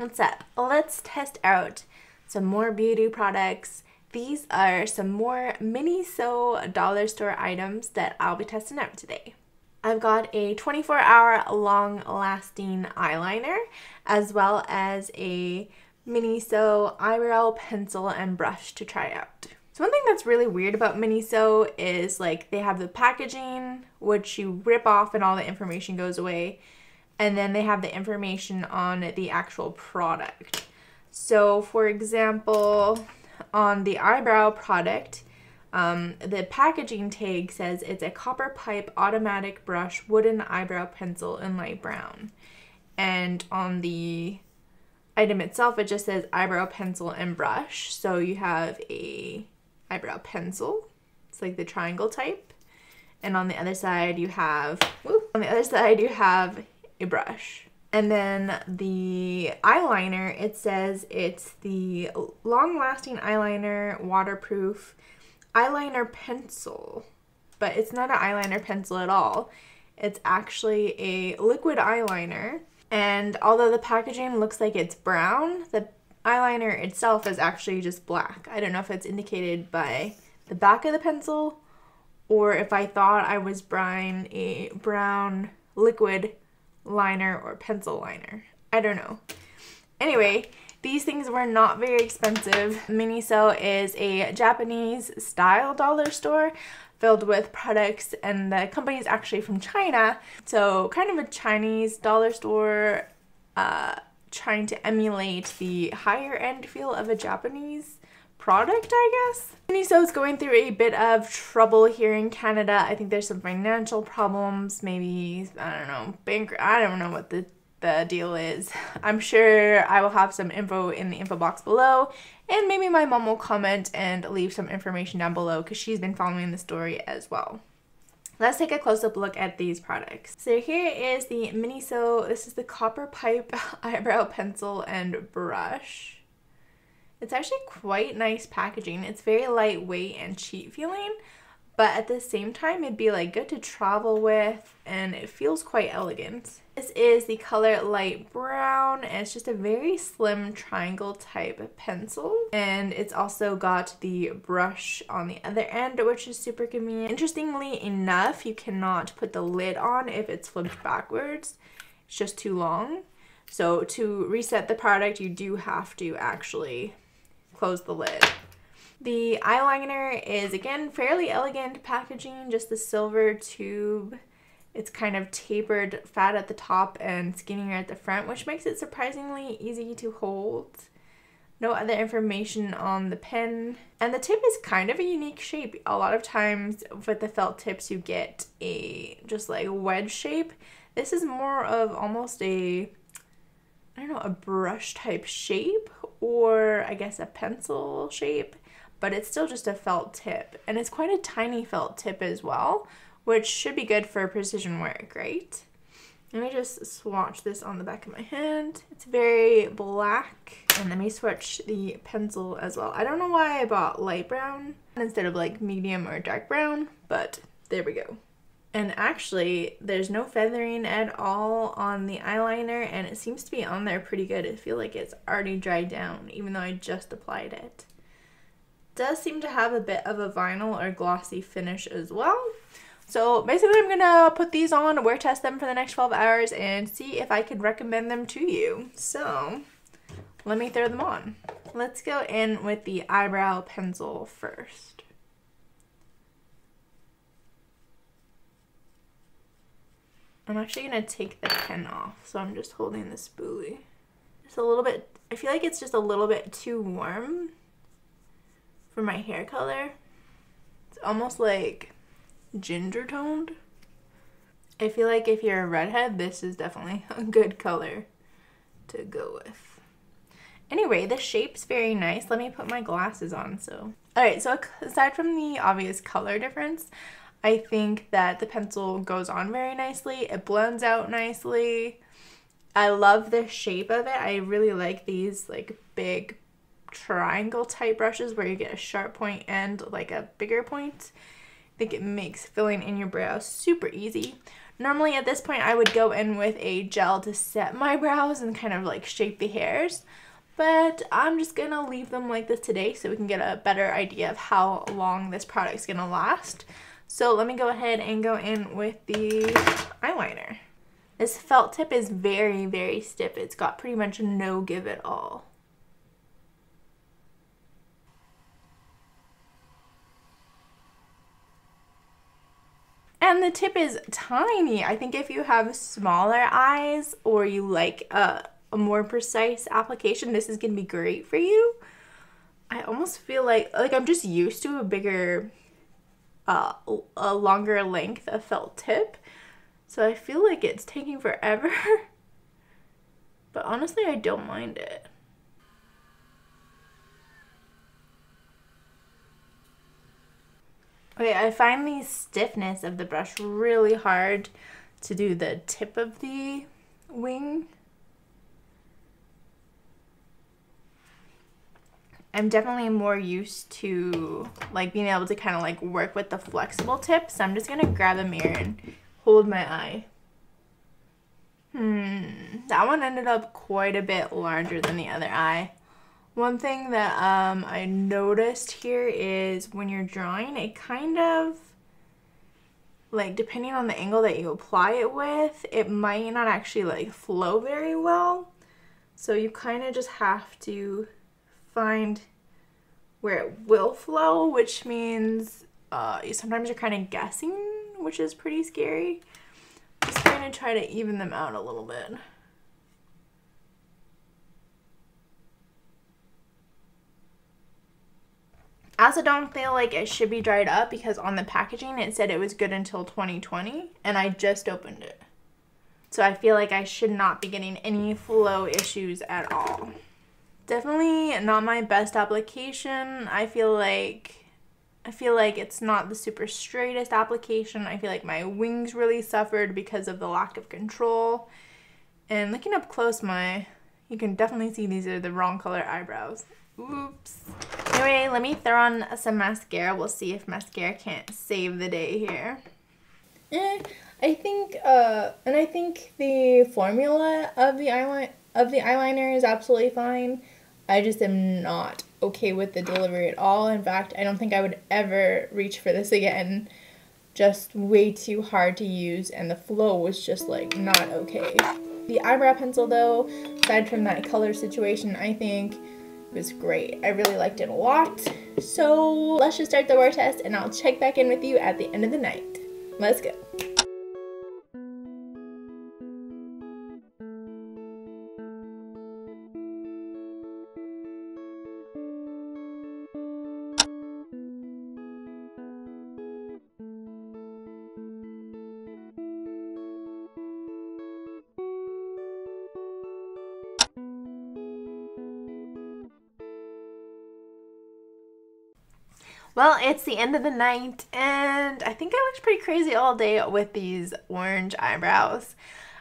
What's up? Let's test out some more beauty products. These are some more Miniso dollar store items that I'll be testing out today. I've got a 24-hour long-lasting eyeliner as well as a Miniso eyebrow pencil and brush to try out. So one thing that's really weird about Miniso is like they have the packaging, which you rip off and all the information goes away. And then they have the information on the actual product. So for example, on the eyebrow product, the packaging tag says it's a copper pipe automatic brush wooden eyebrow pencil in light brown. And on the item itself, it just says eyebrow pencil and brush. So you have a eyebrow pencil. It's like the triangle type. And on the other side you have, a brush. And then the eyeliner, it says it's the Longlasting Eyeliner Waterproof Eyeliner Pencil. But it's not an eyeliner pencil at all. It's actually a liquid eyeliner. And although the packaging looks like it's brown, the eyeliner itself is actually just black. I don't know if it's indicated by the back of the pencil or if I thought I was buying a brown liquid liner or pencil liner. I don't know. Anyway, these things were not very expensive. Miniso is a Japanese style dollar store filled with products, and the company is actually from China. So kind of a Chinese dollar store trying to emulate the higher end feel of a Japanese product, I guess. Miniso is going through a bit of trouble here in Canada. I think there's some financial problems, maybe, I don't know, I don't know what the deal is. I'm sure I will have some info in the info box below, and maybe my mom will comment and leave some information down below because she's been following the story as well. Let's take a close-up look at these products. So here is the Miniso, this is the copper pipe eyebrow pencil and brush. It's actually quite nice packaging. It's very lightweight and cheap feeling, but at the same time it'd be like good to travel with, and it feels quite elegant. This is the color light brown, and it's just a very slim triangle type pencil, and it's also got the brush on the other end, which is super convenient. Interestingly enough, you cannot put the lid on if it's flipped backwards. It's just too long. So to reset the product, you do have to actually close the lid. The eyeliner is again fairly elegant packaging, just the silver tube. It's kind of tapered fat at the top and skinnier at the front, which makes it surprisingly easy to hold. No other information on the pen. And the tip is kind of a unique shape. A lot of times with the felt tips you get a just like wedge shape. This is more of almost a, I don't know, a brush type shape, or I guess a pencil shape, but it's still just a felt tip. And it's quite a tiny felt tip as well, which should be good for precision work, right? Let me just swatch this on the back of my hand. It's very black. And let me swatch the pencil as well. I don't know why I bought light brown instead of like medium or dark brown, but there we go. And actually, there's no feathering at all on the eyeliner, and it seems to be on there pretty good. I feel like it's already dried down, even though I just applied it. It does seem to have a bit of a vinyl or glossy finish as well. So basically, I'm gonna put these on, wear test them for the next 12 hours, and see if I can recommend them to you. So let me throw them on. Let's go in with the eyebrow pencil first. I'm actually going to take the pen off, so I'm just holding the spoolie. Just a little bit, I feel like it's just a little bit too warm for my hair color. It's almost like ginger toned. I feel like if you're a redhead, this is definitely a good color to go with. Anyway, the shape's very nice. Let me put my glasses on. Alright, so aside from the obvious color difference, I think that the pencil goes on very nicely. It blends out nicely. I love the shape of it. I really like these like big triangle type brushes where you get a sharp point and like a bigger point. I think it makes filling in your brows super easy. Normally at this point I would go in with a gel to set my brows and kind of like shape the hairs, but I'm just gonna leave them like this today so we can get a better idea of how long this product's gonna last. So let me go ahead and go in with the eyeliner. This felt tip is very, very stiff. It's got pretty much no give at all. And the tip is tiny. I think if you have smaller eyes or you like a more precise application, this is gonna be great for you. I almost feel like I'm just used to a bigger, a longer length of felt tip. So I feel like it's taking forever, but honestly, I don't mind it. Okay, I find the stiffness of the brush really hard to do the tip of the wing. I'm definitely more used to like being able to kind of like work with the flexible tip. So I'm just gonna grab a mirror and hold my eye. That one ended up quite a bit larger than the other eye. One thing that I noticed here is when you're drawing, it kind of, like, depending on the angle that you apply it with, it might not actually like flow very well. So you kind of just have to find where it will flow, which means sometimes you're kind of guessing, which is pretty scary. Just going to try to even them out a little bit. I also don't feel like it should be dried up because on the packaging it said it was good until 2020 and I just opened it. So I feel like I should not be getting any flow issues at all. Definitely not my best application. I feel like it's not the super straightest application. I feel like my wings really suffered because of the lack of control. And looking up close, you can definitely see these are the wrong color eyebrows. Oops. Anyway, let me throw on some mascara. We'll see if mascara can't save the day here. I think the formula of the eyeliner is absolutely fine. I just am not okay with the delivery at all. In fact, I don't think I would ever reach for this again. Just way too hard to use, and the flow was just like not okay. The eyebrow pencil though, aside from that color situation, I think it was great. I really liked it a lot. So let's just start the wear test and I'll check back in with you at the end of the night. Let's go. Well, it's the end of the night, and I think I looked pretty crazy all day with these orange eyebrows.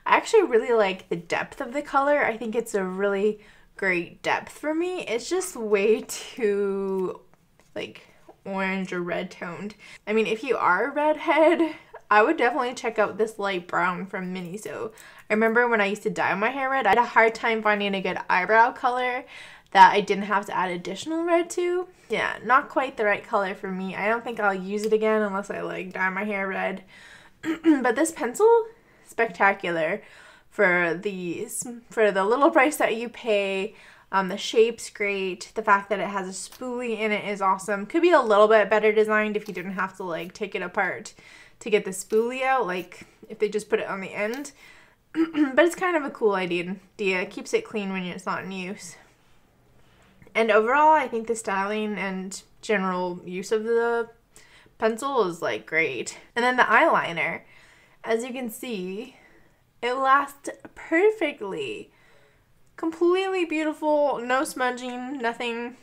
I actually really like the depth of the color. I think it's a really great depth for me. It's just way too, like, orange or red toned. I mean, if you are a redhead, I would definitely check out this light brown from Miniso. I remember when I used to dye my hair red, I had a hard time finding a good eyebrow color that I didn't have to add additional red to. Yeah, not quite the right color for me. I don't think I'll use it again unless I like dye my hair red. But this pencil, spectacular for the little price that you pay. The shape's great. The fact that it has a spoolie in it is awesome. Could be a little bit better designed if you didn't have to like take it apart to get the spoolie out, like if they just put it on the end. But it's kind of a cool idea. It keeps it clean when it's not in use. And overall, I think the styling and general use of the pencil is like great. And then the eyeliner, as you can see, it lasts perfectly. Completely beautiful, no smudging, nothing.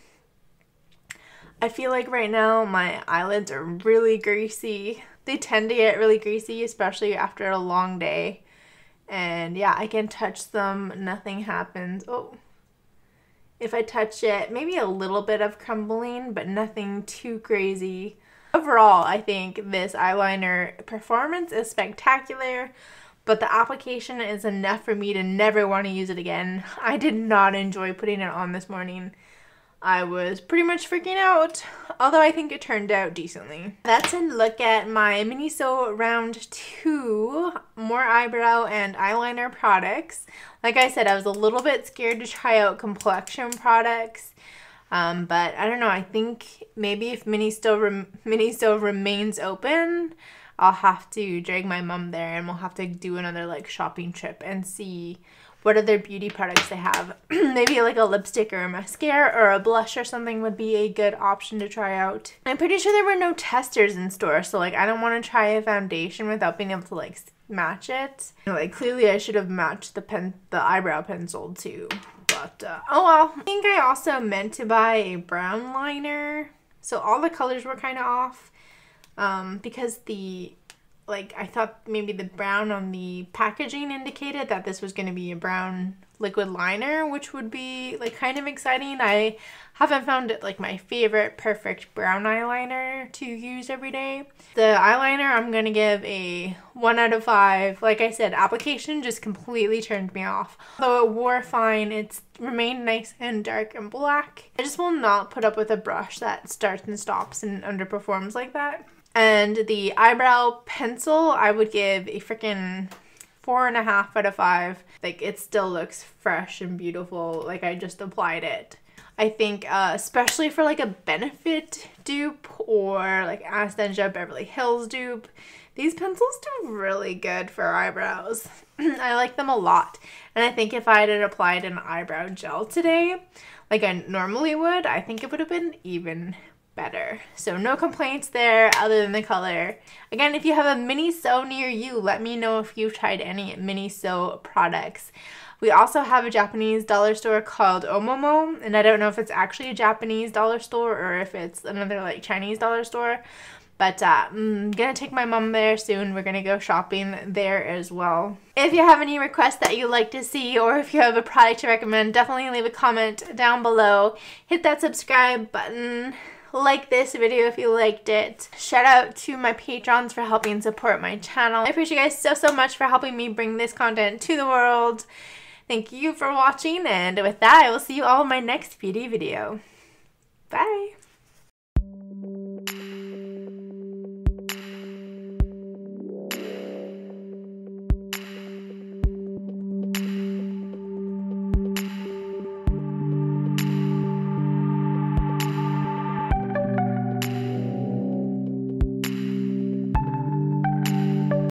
I feel like right now my eyelids are really greasy. They tend to get really greasy, especially after a long day. And yeah, I can touch them, nothing happens. Oh. If I touch it, maybe a little bit of crumbling, but nothing too crazy. Overall, I think this eyeliner performance is spectacular, but the application is enough for me to never want to use it again. I did not enjoy putting it on this morning. I was pretty much freaking out, although I think it turned out decently. That's a look at my Miniso Round 2 more eyebrow and eyeliner products. Like I said, I was a little bit scared to try out complexion products, but I don't know, I think maybe if Miniso remains open, I'll have to drag my mom there and we'll have to do another like shopping trip and see what other beauty products they have. Maybe like a lipstick or a mascara or a blush or something would be a good option to try out. I'm pretty sure there were no testers in store, so like I don't want to try a foundation without being able to like match it. Like clearly I should have matched the eyebrow pencil too, but oh well. I think I also meant to buy a brown liner, so all the colors were kind of off because I thought maybe the brown on the packaging indicated that this was going to be a brown liquid liner, which would be like kind of exciting. I haven't found it like my favorite perfect brown eyeliner to use every day. The eyeliner I'm going to give a 1 out of 5. Like I said, application just completely turned me off. Though it wore fine, it's remained nice and dark and black. I just will not put up with a brush that starts and stops and underperforms like that. And the eyebrow pencil, I would give a freaking 4.5 out of 5. Like, it still looks fresh and beautiful, like I just applied it. I think especially for like a Benefit dupe or like Anastasia Beverly Hills dupe, these pencils do really good for eyebrows. I like them a lot. And I think if I had applied an eyebrow gel today, like I normally would, I think it would have been even better. So no complaints there other than the color. Again, if you have a Miniso near you, let me know if you've tried any Miniso products. We also have a Japanese dollar store called Omomo, and I don't know if it's actually a Japanese dollar store or if it's another like Chinese dollar store, but I'm gonna take my mom there soon. We're gonna go shopping there as well. If you have any requests that you'd like to see, or if you have a product to recommend, definitely leave a comment down below. Hit that subscribe button. Like this video if you liked it. Shout out to my patrons for helping support my channel. I appreciate you guys so much for helping me bring this content to the world. Thank you for watching, and with that, I will see you all in my next beauty video. Bye!